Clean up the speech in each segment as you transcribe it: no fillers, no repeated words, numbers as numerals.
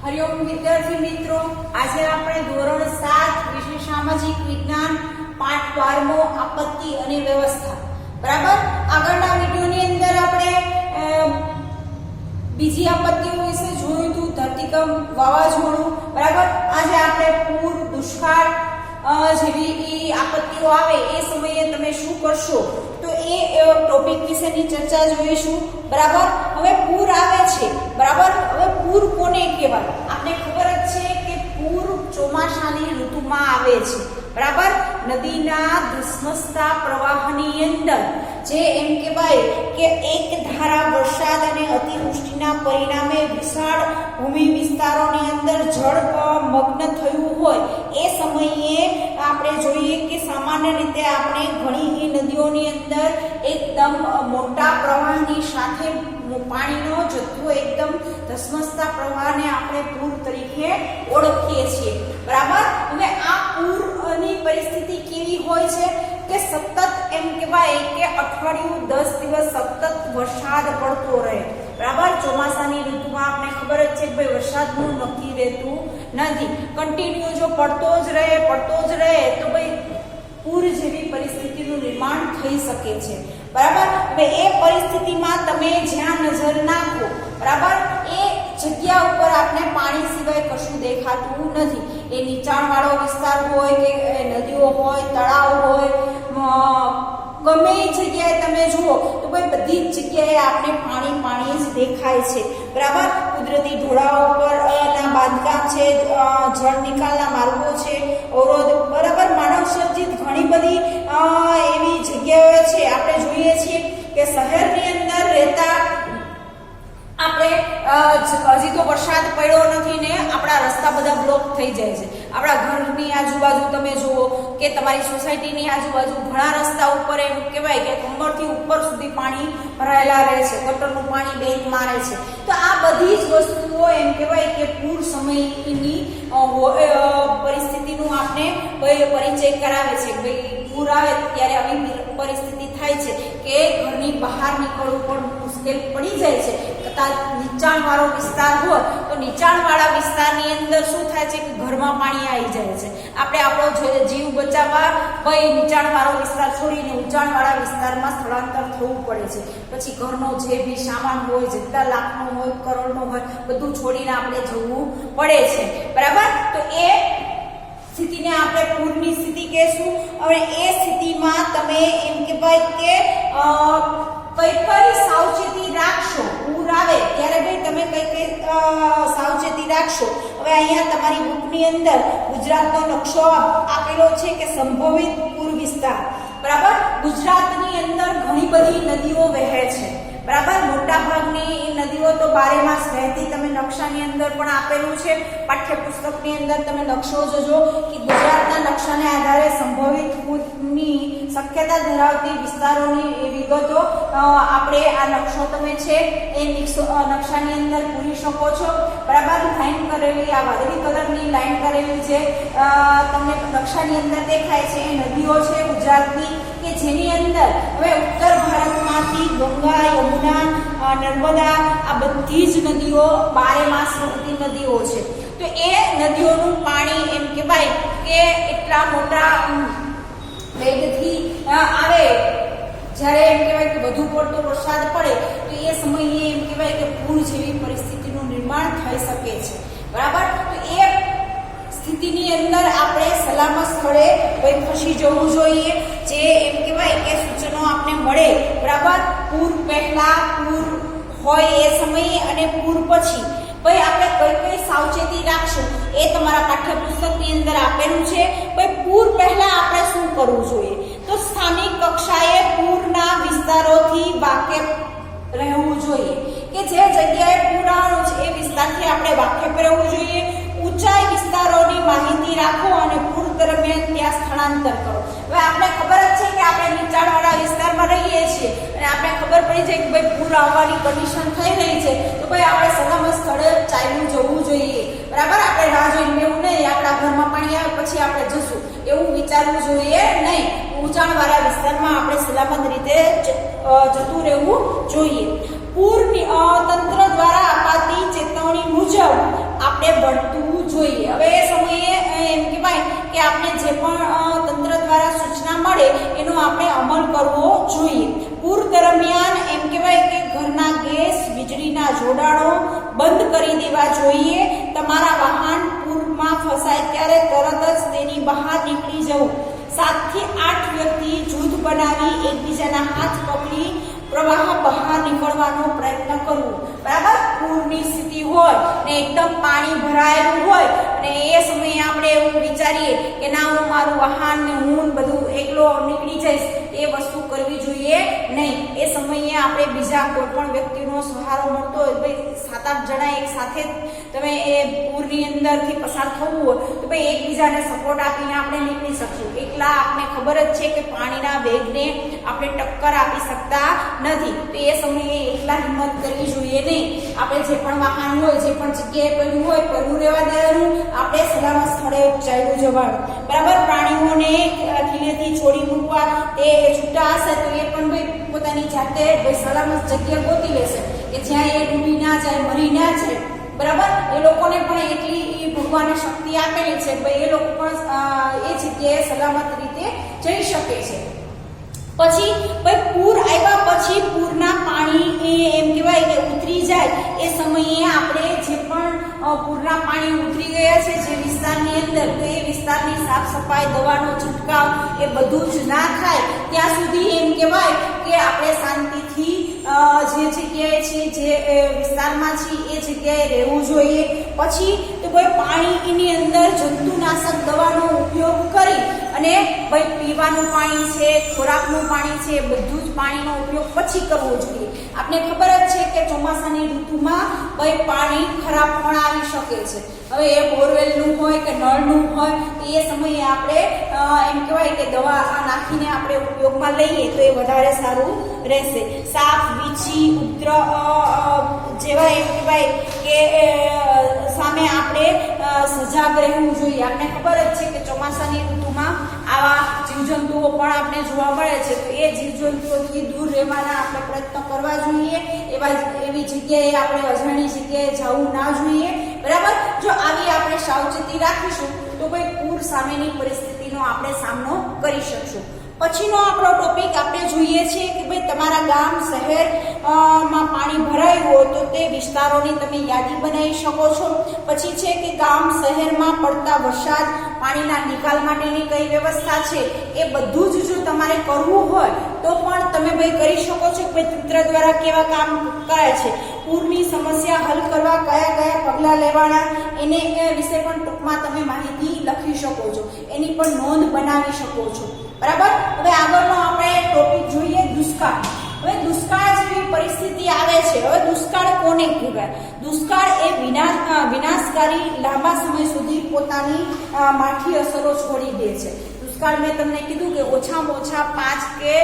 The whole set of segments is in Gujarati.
हरिओम विद्यार्थी मित्रों, आज આપણે ધોરણ 7 વિષય સામાજિક વિજ્ઞાન પાઠ 12મો આપત્તિ અને વ્યવસ્થા બરાબર। આગળના વિડિયોની અંદર આપણે બીજી આપત્તિઓ વિશે જોયું હતું, ધરતીકંપ, વાવાઝોડું બરાબર। આજે આપણે પૂર, દુષ્કાળ જેવી આપત્તિઓ આવે એ સમયે તમે શું કરશો તો એ ટોપિક વિશેની ચર્ચા જોઈશું બરાબર। હવે પૂર આવે છે બરાબર। હવે પૂર કોને કહેવાય? આપણે ખબર જ છે કે પૂર ચોમાસાની ઋતુમાં આવે છે બરાબર। નદીના ધસમસતા પ્રવાહની અંદર જે એમ કહેવાય કે એક ધારા વરસાદ અને અતિવૃષ્ટિના પરિણામે વિશાળ ભૂમિ વિસ્તારોની અંદર જળ મગ્ન થયું હોય એ સમયે આપણે જોઈએ કે સામાન્ય રીતે આપણે ઘણી નદીઓની અંદર એકદમ મોટા પ્રવાહની સાથે પાણીનો જથ્થો એકદમ ધસમસતા પ્રવાહને આપણે પૂર તરીકે ઓળખીએ છીએ બરાબર। હવે આ પૂરની પરિસ્થિતિ કેવી હોય છે કે સતત એમ કહેવાય કે અઠવાડિયું 10 દિવસ સતત વરસાદ પડતો રહે બરાબર। ચોમાસાની ઋતુમાં આપણે ખબર જ છે કે ભાઈ વરસાદનું નક્કી રહેતું નથી, કન્ટિન્યુ જો પડતો જ રહે તો ભાઈ પૂર જેવી પરિસ્થિતિનું નિર્માણ થઈ શકે છે બરાબર। હવે એ પરિસ્થિતિમાં તમે જ્યાં નજર નાખો બરાબર એ જગ્યા ઉપર આપણે પાણી સિવાય કશું દેખાતું નથી। એ નીચાણવાળો વિસ્તાર હોય કે નદીઓ હોય, તળાવ હોય, ગમે એ જગ્યાએ તમે જુઓ તો ભાઈ બધી જ જગ્યાએ આપણે પાણી જ દેખાય છે બરાબર। કુદરતી ઢોળાવો પર ના બાંધકામ છે, જળ નિકાલના માર્ગો છે, અવરોધ બરાબર, માનવ સર્જિત ઘણી બધી એવી જગ્યાઓ છે। આપણે જોઈએ છીએ કે શહેરની અંદર રહેતા આપણે હજી તો વરસાદ પડ્યો નથી ને આપણા રસ્તા બધા બ્લોક થઈ જાય છે। આપણા ઘરની આજુબાજુ તમે જુઓ કે તમારી સોસાયટીની આજુબાજુ ઘણા રસ્તા ઉપર એમ કહેવાય કે કમરથી ઉપર સુધી પાણી ભરાયેલા રહે છે, ગટરનું પાણી બેંક મારે છે। તો આ બધી જ વસ્તુઓ એમ કહેવાય કે પૂર સમયની પરિસ્થિતિનું આપણે પરિચય કરાવે છે। ભાઈ પૂર આવે ત્યારે આવી પરિસ્થિતિ થાય છે કે ઘરની બહાર નીકળવું પણ મુશ્કેલ પડી જાય છે। નીચાણવાળો વિસ્તાર હોય તો નીચાણવાળા વિસ્તારની અંદર શું થાય છે કે ઘરમાં પાણી આવી જાય છે। આપણે આપણો જીવ બચાવવા ભાઈ નીચાણવાળો વિસ્તાર છોડીને ઊંચાણવાળા વિસ્તારમાં સ્થળાંતર થવું પડે છે। પછી ઘરનો જે બી સામાન હોય, જેટલા લાખનો હોય, કરોડનો હોય, બધું છોડીને આપણે જવું પડે છે બરાબર। તો એ સ્થિતિને આપણે પૂરની સ્થિતિ કહેશું। હવે એ સ્થિતિમાં તમે એમ કહેવાય કે કઈ સાવચેતી રાખશો? પૂર આવે ત્યારે ભાઈ તમે કઈ સાવચેતી રાખશો? હવે અહીંયા તમારી બુકની અંદર ગુજરાતનો નકશો આપેલો છે કે સંભવિત પૂર વિસ્તાર બરાબર। ગુજરાતની અંદર ઘણી બધી નદીઓ વહે છે બરાબર। મોટા ભાગની નદીઓ તો બારેમાસ વહેતી તમે નકશાની અંદર પણ આપેલું છે, પાઠ્યપુસ્તકની અંદર તમે નકશો જોજો કે ગુજરાતના નકશાને આધારે સંભવિત પૂરની શક્યતા ધરાવતી વિસ્તારોની વિગતો આપણે આ નકશો તમે છે એ નકશાની અંદર પૂરી શકો છો બરાબર। લાઈન કરેલી આ વાદળી કલરની લાઈન કરેલી જે તમને નકશાની અંદર દેખાય છે એ નદીઓ છે ગુજરાતની કે જેની અંદર હવે ઉત્તર ભારતમાંથી ગંગા, યમુના, નર્મદા આ બધી જ નદીઓ બારેમાસ વહેતી નદીઓ છે। તો એ નદીઓનું પાણી એમ કહેવાય કે એટલા મોટા વેગથી આવે જ્યારે એમ કહેવાય કે વધુ પડતો વરસાદ પડે તો એ સમયે એમ કહેવાય કે પૂર જેવી પરિસ્થિતિનું નિર્માણ થઈ શકે છે બરાબર। તો એ સ્થિતિની અંદર આપણે સલામત સ્થળે ખસી જવું જોઈએ, જે એમ કહેવાય કે સૂચનો આપણે મળે બરાબર। પૂર પહેલા, પૂર હોય એ સમયે અને પૂર પછી ભાઈ આપણે કઈ સાવચેતી રાખશું એ તમારા પાઠ્યપુસ્તકની અંદર આપેલું છે। ભાઈ પૂર પહેલા આપણે શું કરવું જોઈએ તો સ્થાનિક કક્ષાએ પૂરના વિસ્તારોથી વાકેફ રહેવું જોઈએ કે જે જગ્યાએ પૂર આવવાનું છે એ વિસ્તારથી આપણે વાકેફ રહેવું જોઈએ। ઊંચાઈ વિસ્તારોની માહિતી રાખો અને પૂર દરમિયાન ત્યાં સ્થળાંતર કરો। હવે આપણે ખબર જ છે કે આપણે નીચાણવાળા વિસ્તારમાં રહીએ છીએ અને આપણે ખબર પડી જાય કે ભાઈ પૂર આવવાની કન્ડિશન થઈ રહી છે તો ભાઈ આપણે સલામત સ્થળે ચાલ્યું જવું જોઈએ બરાબર। આપણે રાહ જોઈને એવું નહીં આપણા ઘરમાં પાણી આવે પછી આપણે જશું એવું વિચારવું જોઈએ નહીં। ઊંચાણવાળા વિસ્તારમાં આપણે સલામત રીતે જતું રહેવું જોઈએ। પૂર તંત્ર દ્વારા અપાતી ચેતવણી મુજબ આપણે આપણે બળતું જોઈએ. હવે એ સમયે એમ કહેવાય કે આપણે જે પણ તંત્ર દ્વારા સૂચના મળે એનો આપણે અમલ કરવો જોઈએ. પૂર દરમિયાન એમ કહેવાય કે ઘરના ગેસ, વીજળીના જોડાણો બંધ કરી દેવા જોઈએ. તમારા વાહન પૂરમાં ફસાય ત્યારે તરત જ તેની બહાર નીકળી જવું. 7 થી 8 વ્યક્તિ જૂથ બનાવી એકબીજાના હાથ પકડી પ્રવાહ બહાર નીકળવાનો પ્રયત્ન કરવો. બરાબર, પૂરની સ્થિતિ હોય ને એકદમ પાણી ભરાયેલું હોય અને એ સમયે આપણે એવું વિચારીએ કે ના હું મારું વાહન ને હું બધું એકલો નીકળી જઈશ, એ વસ્તુ કરવી જોઈએ નહીં. એ સમયે આપણે બીજા કોઈ પણ વ્યક્તિનો સહારો મળતો હોય, ભાઈ 7-8 જણા એક સાથે તમે એ પૂરની અંદરથી પસાર થવું હોય તો ભાઈ એકબીજાને સપોર્ટ આપીને આપણે નીકળી શકશું. એકલા આપણે ખબર જ છે કે પાણીના વેગને આપણે ટક્કર આપી શકતા નથી, તો એ સમયે એકલા હિંમત કરવી જોઈએ નહીં. આપણે જે પણ વાહન હોય, જે પણ જગ્યાએ પડ્યું હોય પડ્યું રહેવા દેવાનું, આપણે સલામત સ્થળે ચાલ્યું જવાનું. બરાબર, પ્રાણીઓને ખીલેથી છોડી મૂકવા, તે છૂટા હશે તો એ પણ ભાઈ પોતાની જાતે ભાઈ સલામત જગ્યા ગોતી લેશે કે જ્યાં એ ડૂબી ના જાય, મરી ના જાય. બરાબર, એ લોકોને પણ એટલી ભગવાને શક્તિ આપેલી છે ભાઈ એ લોકો પણ એ જગ્યાએ સલામત રીતે જઈ શકે છે. પછી ભાઈ પૂર આવ્યા પછી પૂરના પાણી એમ કહેવાય કે ઉતરી જાય એ સમયે આપણે જે પણ પૂરના પાણી ઉતરી ગયા છે જે વિસ્તારની અંદર, તો એ વિસ્તારની સાફ સફાઈ, દવાનો છંટકાવ એ બધું જ ના થાય ત્યાં સુધી એમ કહેવાય કે આપણે શાંતિથી જે જગ્યાએ છીએ, જે વિસ્તારમાં છીએ એ જગ્યાએ રહેવું જોઈએ. પછી તો ભાઈ પાણીની અંદર જંતુનાશક દવાનો ઉપયોગ કરી અને ભાઈ પીવાનું પાણી છે, ખોરાકનું પાણી છે, બધું જ પાણીનો ઉપયોગ પછી કરવો જોઈએ. આપણે ખબર જ છે કે ચોમાસાની ઋતુમાં ભાઈ પાણી ખરાબ પણ આવી શકે છે. હવે એ બોરવેલનું હોય કે નળનું હોય તો એ સમયે આપણે એમ કહેવાય કે દવા નાખીને આપણે ઉપયોગમાં લઈએ તો એ વધારે સારું રહેશે. સાપ, વીછી, ઉપદ્રવ જેવા એમ કહેવાય કે સામે આપણે સજાગ રહેવું જોઈએ. આપણે ખબર જ છે કે ચોમાસાની ઋતુમાં આવા જીવજંતુઓ પણ આપણે જોવા મળે છે, તો એ જીવજંતુઓથી દૂર રહેવાના આપણે પ્રયત્ન કરવા જોઈએ. એવી જગ્યાએ આપણે અજાણી જગ્યાએ જવું ના જોઈએ. બરાબર, જો આવી આપણે સાવચેતી રાખીશું તો ભાઈ પૂર સામેની પરિસ્થિતિનો આપણે સામનો કરી શકશું. પછીનો આપણો ટોપિક આપણે જોઈએ છીએ કે ભાઈ તમારા ગામ, શહેર માં પાણી ભરાયું હોય તો તે વિસ્તારોની તમે યાદી બનાવી શકો છો. પછી છે કે ગામ, શહેરમાં પડતા વરસાદ પાણીના નિકાલ માટેની કઈ વ્યવસ્થા છે એ બધું જ જો તમારે કરવું હોય તો પણ તમે ભાઈ કરી શકો છો. ભાઈ તંત્ર દ્વારા કેવા કામ કરાય છે, પૂરની સમસ્યા હલ કરવા કયા કયા પગલાં લેવાના એને વિશે પણ ટૂંકમાં તમે માહિતી લખી શકો છો, એની પણ નોંધ બનાવી શકો છો. બરાબર, હવે આગળનો આપણે ટોપિક જોઈએ દુષ્કાળ. હવે દુષ્કાળ જેવી પરિસ્થિતિ આવે છે. હવે દુષ્કાળ કોને કહેવાય? દુષ્કાળ એ વિનાશકારી લાંબા સમય સુધી પોતાની માઠી અસરો છોડી દે છે. દુષ્કાળ મેં તમને કીધું કે ઓછામાં ઓછા 5 કે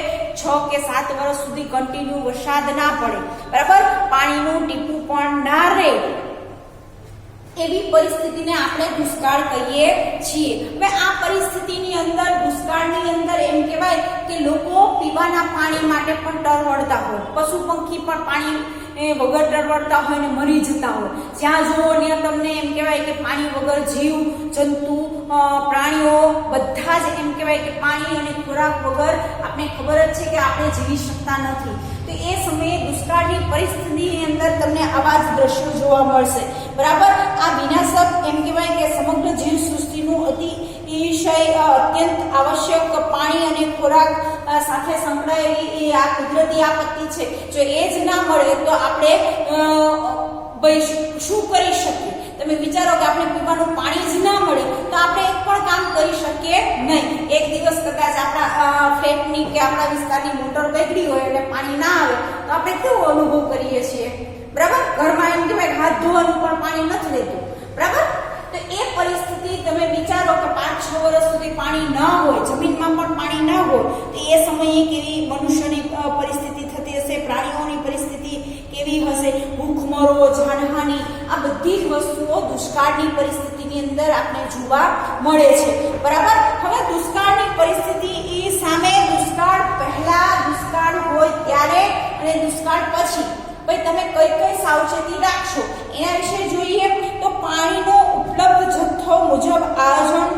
6 કે 7 વર્ષ સુધી કન્ટિન્યુ વરસાદ ના પડે, બરાબર, પાણીનું ટીપું પણ ના રહે, એવી પરિસ્થિતિને આપણે દુષ્કાળ કહીએ છીએ. હવે આ પરિસ્થિતિની અંદર, દુષ્કાળની અંદર એમ કહેવાય કે લોકો પીવાના પાણી માટે પણ ટરવડતા હોય, પશુ પંખી પણ પાણી વગર ટરવડતા હોય ને મરી જતા હોય. જ્યાં જુઓ ત્યાં તમને એમ કહેવાય કે પાણી વગર જીવ જંતુ, પ્રાણીઓ બધા જ એમ કહેવાય કે પાણી અને ખોરાક વગર આપણે ખબર જ છે કે આપણે જીવી શકતા નથી. તો એ સમયે દુષ્કાળની પરિસ્થિતિની અંદર તમને આવા જ દ્રશ્યો જોવા મળશે. બરાબર, આ વિનાશક એમ કહેવાય કે સમગ્ર જીવ સૃષ્ટિનું અત્યંત આવશ્યક પાણી અને ખોરાક સાથે સંકળાયેલી આ કુદરતી આપત્તિ છે. જો એ જ ના મળે તો આપણે ભાઈ શું કરી શકીએ? તમે વિચારો કે આપણે પીવાનું પાણી જ ના મળે તો આપણે એક પણ કામ કરી શકીએ નહીં. એક દિવસ કદાચ આપણા ફ્લેટની કે આપણા વિસ્તારની મોટર બગડી હોય એટલે પાણી ના આવે તો આપણે કેવો અનુભવ કરીએ છીએ? બરાબર, ઘરમાં એમ કહેવાય હાથ ધોવાનું પણ પાણી નથી રહેતું. બરાબર, તો એ પરિસ્થિતિ તમે વિચારો કે 5-6 વર્ષ સુધી પાણી ના હોય, જમીનમાં પણ પાણી ના હોય તો એ સમયે કેવી મનુષ્યની પરિસ્થિતિ થતી હશે, પ્રાણીઓની પરિસ્થિતિ કેવી હશે, ભૂખમરો, જાનહાનિ, આ બધી જ વસ્તુઓ દુષ્કાળની પરિસ્થિતિની અંદર આપણે જોવા મળે છે. બરાબર, હવે દુષ્કાળની પરિસ્થિતિ સામે દુષ્કાળ પહેલા, દુષ્કાળ હોય ત્યારે અને દુષ્કાળ પછી ભાઈ તમે કઈ કઈ સાવચેતી રાખશો એના વિશે જોઈએ. તો પાણીનો ઉપલબ્ધ જથ્થો મુજબ આયોજન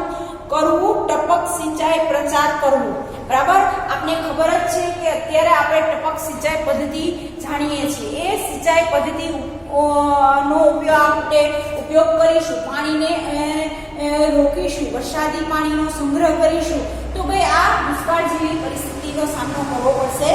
કરવું, ટપક સિંચાઈ પ્રચાર કરવું. બરાબર, આપને ખબર જ છે કે અત્યારે આપણે ટપક સિંચાઈ પદ્ધતિ જાણીએ છીએ. એ સિંચાઈ પદ્ધતિ નો ઉપયોગ કરીશું, પાણીને રોકીશું, વરસાદી પાણીનો સંગ્રહ કરીશું, તો ભાઈ આ દુષ્કાળ જેવી પરિસ્થિતિનો સામનો કરવો પડશે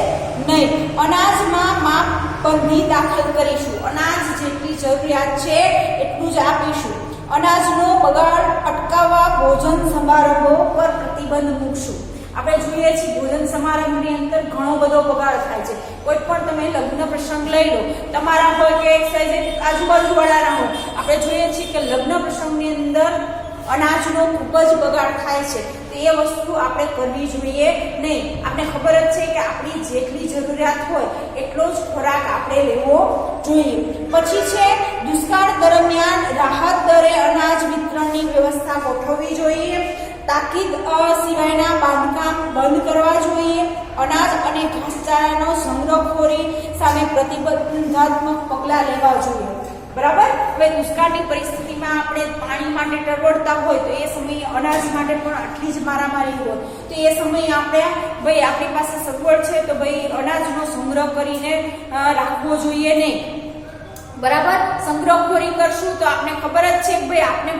નહીં. અનાજમાં માપ બંધી દાખલ કરીશું, અનાજ જેટલી જરૂરિયાત છે એટલું જ આપીશું. અનાજનો બગાડ અટકાવવા ભોજન સમારંભો પર પ્રતિબંધ મૂકશું. આપણે જોઈએ છીએ ભોજન સમારંભની અંદર ઘણો બધો બગાડ થાય છે. કોઈ પણ તમે લગ્ન પ્રસંગ લઈ લો, તમારા હોય કે આજુબાજુ વાળાના હોય, આપણે જોઈએ છીએ કે લગ્ન પ્રસંગની અંદર અનાજનો ખૂબ જ બગાડ થાય છે. તો એ વસ્તુ આપણે કરવી જોઈએ નહીં. આપણે ખબર જ છે કે આપણી જેટલી જરૂરિયાત હોય એટલો જ ખોરાક આપણે લેવો જોઈએ. પછી છે દુષ્કાળ દરમિયાન રાહત દરે અનાજ વિતરણની વ્યવસ્થા ગોઠવવી જોઈએ. તાકીદ સિવાયના બાંધકામ બંધ કરવા જોઈએ. અનાજ અને ઘાસચારાનો સંગ્રહખોરી સામે પ્રતિબંધાત્મક પગલાં લેવા જોઈએ. બરાબર, હવે દુષ્કાળની પરિસ્થિતિમાં આપણે પાણી માટે ટરવડતા હોય તો એ સમયે અનાજ માટે પણ આટલી જ મારામારી હોય તો એ સમયે આપણે ભાઈ આપણી પાસે સગવડ છે તો ભાઈ અનાજનો સંગ્રહ કરીને રાખવો જોઈએ નહીં. બરાબર, સંગ્રહખોરી કરશું તો આપણે ખબર જ છે કે ભાઈ આપણે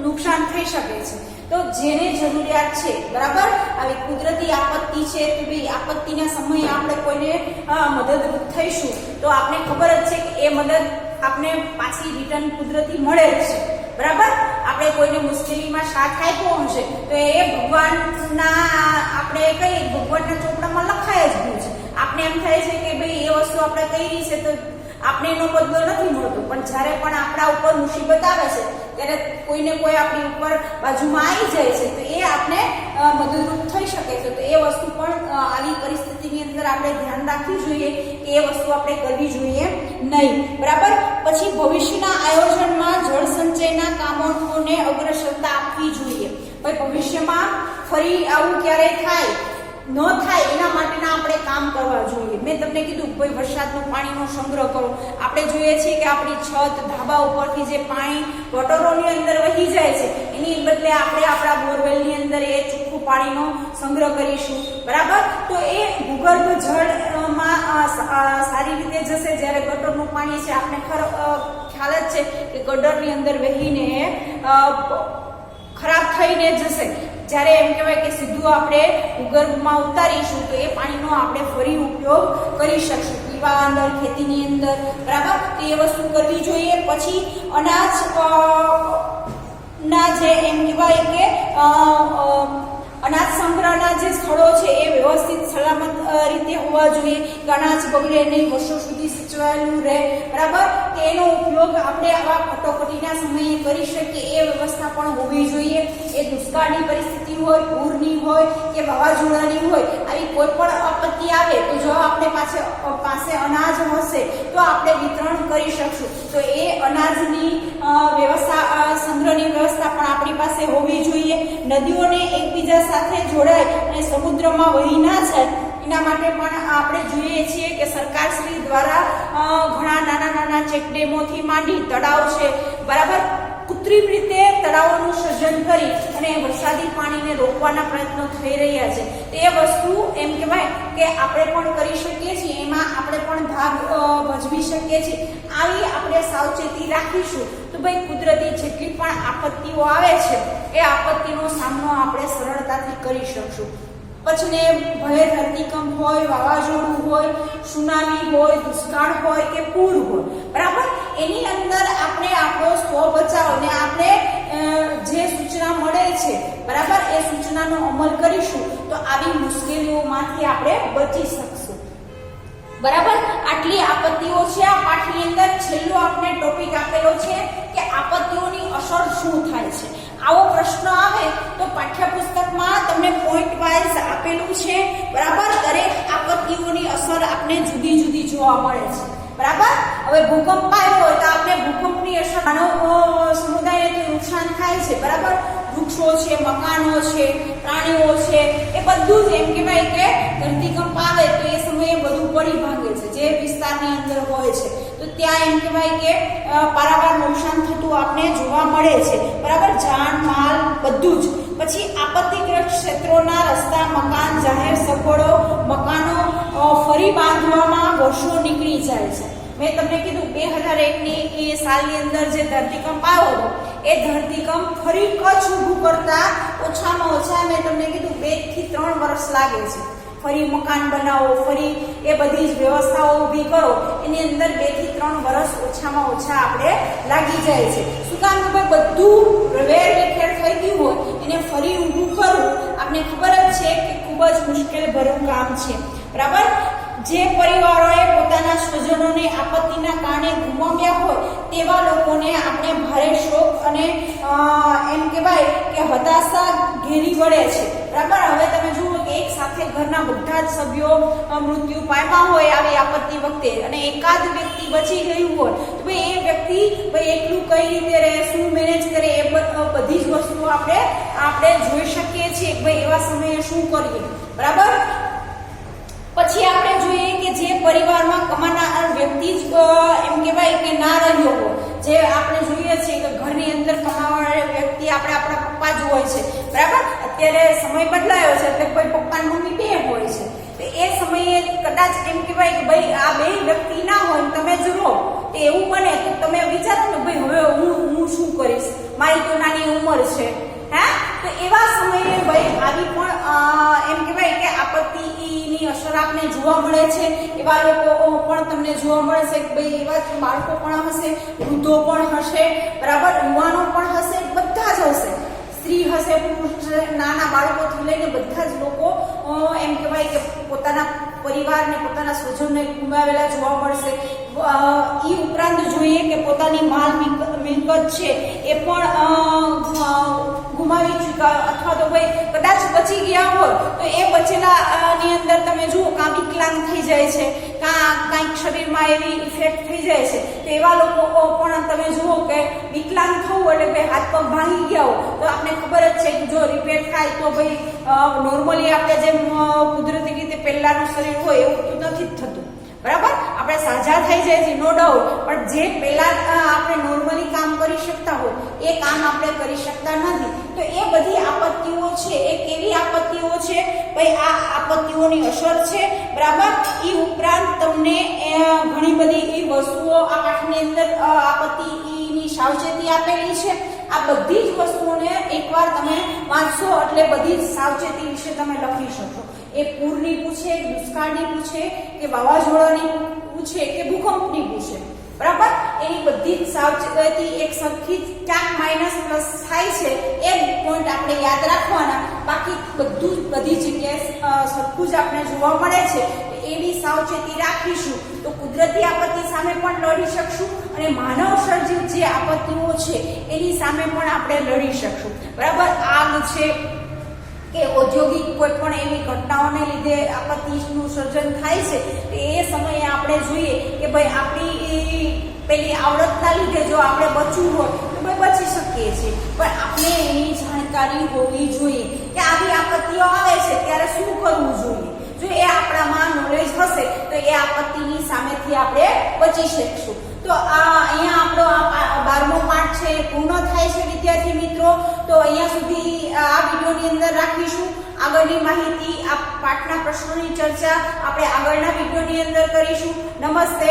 નુકસાન થઈ શકે છે. તો જેને જરૂરિયાત છે, બરાબર, આવી કુદરતી આપત્તિ છે તો ભાઈ આપત્તિના સમયે આપણે કોઈને મદદરૂપ થઈશું તો આપણે ખબર જ છે કે એ મદદ આપણે પાછી રિટર્ન કુદરતી મળે જ છે. બરાબર, આપણે કોઈને મુશ્કેલીમાં સાથ આપ્યો હશે તો એ ભગવાનના આપણે કઈ ભગવાનના ચોપડામાં લખાય જ ગયું છે. આપણે એમ થાય છે કે ભાઈ એ વસ્તુ આપણે કરી છે તો આપણે એનો બદલો નથી મળતો, પણ જ્યારે પણ આપણા ઉપર મુસીબત આવે છે ત્યારે કોઈને કોઈ આપણી ઉપર બાજુમાં આવી જાય છે તો એ આપણે મદદરૂપ થઈ શકે છે. તો એ વસ્તુ પણ આવી પરિસ્થિતિની અંદર આપણે ધ્યાન રાખવું જોઈએ કે એ વસ્તુ આપણે કરવી જોઈએ નહીં. બરાબર, પછી ભવિષ્યના આયોજનમાં જળ સંચયના કામોને અગ્રસરતા આપવી જોઈએ. ભાઈ ભવિષ્યમાં ફરી આવું ક્યારેય થાય ન થાય એના માટેના આપણે કામ કરવા જોઈએ. મેં તમને કીધું ભાઈ વરસાદનું પાણીનો સંગ્રહ કરો. આપણે જોઈએ છીએ કે આપણી છત ધાબા ઉપરથી જે પાણી ગટરોની અંદર વહી જાય છે એની બદલે આપણે આપણા બોરવેલની અંદર એ ચોખ્ખું પાણીનો સંગ્રહ કરીશું. બરાબર, તો એ ભૂગર્ભ જળમાં સારી રીતે જશે. જ્યારે ગટરનું પાણી છે આપણે ખ્યાલ જ છે કે ગટરની અંદર વહીને ખરાબ થઈને જશે. જ્યારે એમ કહેવાય કે સીધું આપણે ભૂગર્ભમાં ઉતારીશું તો એ પાણીનો આપણે ફરી ઉપયોગ કરી શકશું પીવા અંદર, ખેતીની અંદર. બરાબર, તો એ વસ્તુ કરવી જોઈએ. પછી અનાજ ના જે એમ કહેવાય કે અનાજ સંગ્રહના જે સ્થળો છે એ વ્યવસ્થિત સલામત રીતે હોવા જોઈએ. અનાજ બગડે નહીં, વર્ષો સુધી સચવાયેલું રહે. બરાબર, તેનો ઉપયોગ આપણે આવા કટોકટીના સમયે કરી શકીએ એ વ્યવસ્થા પણ હોવી જોઈએ. એ દુષ્કાળની પરિસ્થિતિ હોય, પૂરની હોય કે વાવાઝોડાની હોય, આવી કોઈ પણ આપત્તિ આવે તો જો આપણે પાસે અનાજ હશે તો આપણે વિતરણ કરી શકશું. તો એ અનાજની વ્યવસ્થા, સંગ્રહની વ્યવસ્થા પણ આપણી પાસે હોવી જોઈએ. નદીઓને એકબીજા સાથે જોડાય અને સમુદ્રમાં વહી ના જાય એના માટે પણ આપણે જોઈએ છીએ કે સરકારશ્રી દ્વારા ઘણા નાના ચેકડેમોથી માંડી તળાવ છે, બરાબર, કૃત્રિમ રીતે તળાવોનું સર્જન કરી અને વરસાદી પાણીને રોકવાના પ્રયત્નો થઈ રહ્યા છે. તો એ વસ્તુ એમ કહેવાય કે આપણે પણ કરી શકીએ છીએ, એમાં આપણે પણ ભાગ ભજવી શકીએ છીએ. આવી આપણે સાવચેતી રાખીશું તો ભાઈ કુદરતી જેટલી પણ આપત્તિઓ આવે છે એ આપત્તિનો સામનો આપણે સરળતાથી કરી શકશું. પછી ભલે ધરતીકંપ હોય, વાવાઝોડું હોય, સુનામી હોય, દુષ્કાળ હોય કે પૂર હોય, બરાબર, એની અંદર આપણે આપણો સ્વ બચાવ ને આપણે જે સૂચના મળે છે, બરાબર, એ સૂચનાનો અમલ કરીશું તો આવી મુશ્કેલીઓમાંથી આપણે બચી શકશું. બરાબર, આટલી આપત્તિઓ છે. આ પાઠની અંદર છેલ્લો આપણે ટોપિક આપેલો છે કે આપત્તિઓની અસર શું થાય છે. આવો પ્રશ્ન આવે તો પાઠ્યપુસ્તકમાં તમને પોઈન્ટ વાઇઝ આપેલું છે. બરાબર, દરેક આપત્તિઓની અસર આપણે જુદી જુદી જોવા મળે છે. બરાબર, હવે ભૂકંપ આવ્યો હોય તો આપણે ભૂકંપની અસર માનવ સમુદાયને નુકસાન થાય છે. બરાબર, વૃક્ષો છે, મકાનો છે, પ્રાણીઓ છે, એ બધું જ એમ કહેવાય કે ધરતીકંપ આવે તો એ સમયે બધું ઝૂંપડી ભાંગે છે, જે વિસ્તારની અંદર હોય છે, તો ત્યાં એમ કહેવાય કે પારાવાર નુકસાન થતું આપણે જોવા મળે છે, બરાબર, જાન માલ બધું જ. પછી આપત્તિગ્રસ્ત ક્ષેત્રોના રસ્તા, મકાન, જાહેર સગવડો, મકાનો ફરી બાંધવામાં વર્ષો નીકળી જાય છે. મેં તમને કીધું 2001ની સાલની અંદર જે ધરતીકંપ આવ્યો હતો, એ ધરતીકંપ ફરી કચ્છ ઊભું કરતા ઓછામાં ઓછા મેં તમને કીધું 2 થી 3 વર્ષ લાગે છે. ફરી મકાન બનાવો, ફરી એ બધી જ વ્યવસ્થાઓ ઊભી કરો, એની અંદર 2 થી 3 વર્ષ ઓછામાં ઓછા આપણે લાગી જાય છે. શું કામ કે બધું વેરવિખેર થઈ ગયું હોય એને ફરી ઊભું કરવું આપણે ખબર જ છે કે ખૂબ જ મુશ્કેલ ભર્યું કામ છે, બરાબર. જે પરિવારોએ પોતાના સ્વજનોને આપત્તિના કારણે ગુમાવ્યા હોય તેવા લોકોને આપણે ભારે શોક અને એમ કહેવાય કે હતાશા ઘેરી વળે છે, બરાબર. હવે તમે જુઓ કે એક સાથે ઘરના બધા જ સભ્યો મૃત્યુ પામ્યા હોય આવી આપત્તિ વખતે, અને એકાદ વ્યક્તિ બચી ગયું હોય તો ભાઈ એ વ્યક્તિ એકલું કઈ રીતે રહે, શું મેનેજ કરે, એ બધી જ વસ્તુઓ આપણે જોઈ શકીએ છીએ કે ભાઈ એવા સમયે શું કરીએ, બરાબર. પછી આપણે જોઈએ કે જે પરિવારમાં કમાનાર વ્યક્તિ જ એમ કહેવાય કે ના રહ્યો હોય, જે આપણે જોઈએ છીએ કે ઘરની અંદર કમાવાવાળા વ્યક્તિ આપણા પપ્પા જ હોય છે, બરાબર. અત્યારે સમય બદલાયો છે એટલે કોઈ પપ્પા અને મમ્મી બે હોય છે, તો એ સમયે કદાચ એમ કહેવાય કે ભાઈ આ બે વ્યક્તિ ના હોય તમે જ રહો, તો એવું બને તો તમે વિચારો ને ભાઈ હવે હું શું કરીશ, મારી તો નાની ઉંમર છે, હા. તો એવા સમયે ભાઈ આવી પણ એમ કહેવાય કે આપત્તિની અસર આપને જોવા મળે છે. એવા લોકો પણ તમને જોવા મળે છે કે ભાઈ એવા બાળકો પણ હશે, વૃદ્ધો પણ હશે, બરાબર, યુવાનો પણ હશે, બધા જ હશે, સ્ત્રી હશે, પુરુષ, નાના બાળકોથી લઈને બધા જ લોકો એમ કહેવાય કે પોતાના પરિવારને, પોતાના સ્વજનને ગુમાવેલા જોવા મળશે. એ ઉપરાંત જોઈએ કે પોતાની માલ મિલકત છે એ પણ ગુમાવી ચૂક્યા, અથવા તો ભાઈ કદાચ બચી ગયા હોય તો એ બચેલા ની અંદર તમે જુઓ કાં વિકલાંગ થઈ જાય છે, કાંઈક શરીરમાં એવી ઇફેક્ટ થઈ જાય છે, તો એવા લોકો પણ તમે જુઓ કે વિકલાંગ થવું એટલે ભાઈ હાથ પગ ભાંગી ગયા હોય તો આપણે ખબર જ છે કે જો રિપેર થાય તો ભાઈ નોર્મલી આપણે જેમ કુદરતી રીતે પહેલાનું શરીર હોય એવું તો નથી જ થતું, બરાબર. આપણે સાજા થઈ જાય છે નો ડાઉટ, પણ જે પહેલા આપણે નોર્મલી કામ કરી શકતા હોય એ કામ આપણે કરી શકતા નથી. તો એ બધી આપત્તિઓ છે એ કેવી આપત્તિઓ છે ભાઈ, આ આપત્તિઓની અસર છે, બરાબર. એ ઉપરાંત તમને ઘણી બધી એ વસ્તુઓ આ પાઠની અંદર આપત્તિની સાવચેતી આપેલી છે. આ બધી જ વસ્તુઓને એકવાર તમે વાંચશો એટલે બધી જ સાવચેતી વિશે તમે લખી શકશો. એ પૂરની પૂછે, દુષ્કાળની પૂછે, કે વાવાઝોડાની પૂછે, કે ભૂકંપની પૂછે, બરાબર. એની બધી જ સાવચેતી એક સરખી ક્યાંક માઇનસ પ્લસ થાય છે એ પોઈન્ટ આપણે યાદ રાખવાના, બાકી બધી જગ્યાએ સરખું જ આપણે જોવા મળે છે. એવી સાવચેતી રાખીશું તો કુદરતી આપત્તિ સામે પણ લડી શકશું અને માનવ સર્જિત જે આપત્તિઓ છે એની સામે પણ આપણે લડી શકશું, બરાબર. આગ છે કે ઔદ્યોગિક કોઈ પણ એવી ઘટનાઓને લીધે આપત્તિનું સર્જન થાય છે, તો એ સમયે આપણે જોઈએ કે ભાઈ આપણી પેલી આવડતના લીધે જો આપણે બચવું હોય તો ભાઈ બચી શકીએ છીએ, પણ આપણે એની જાણકારી હોવી જોઈએ કે આવી આપત્તિઓ આવે છે ત્યારે શું કરવું જોઈએ. જો એ આપણામાં નોલેજ હશે તો એ આપત્તિની સામેથી આપણે બચી શકશું. તો અહીંયા આપણો 12મો પાઠ છે એ પૂર્ણ થાય છે વિદ્યાર્થી મિત્રો. તો અહીંયા સુધી આ વિડીયોની અંદર રાખીશું. આગળની માહિતી, આ પાઠના પ્રશ્નોની ચર્ચા આપણે આગળના વિડીયોની અંદર કરીશું. નમસ્તે.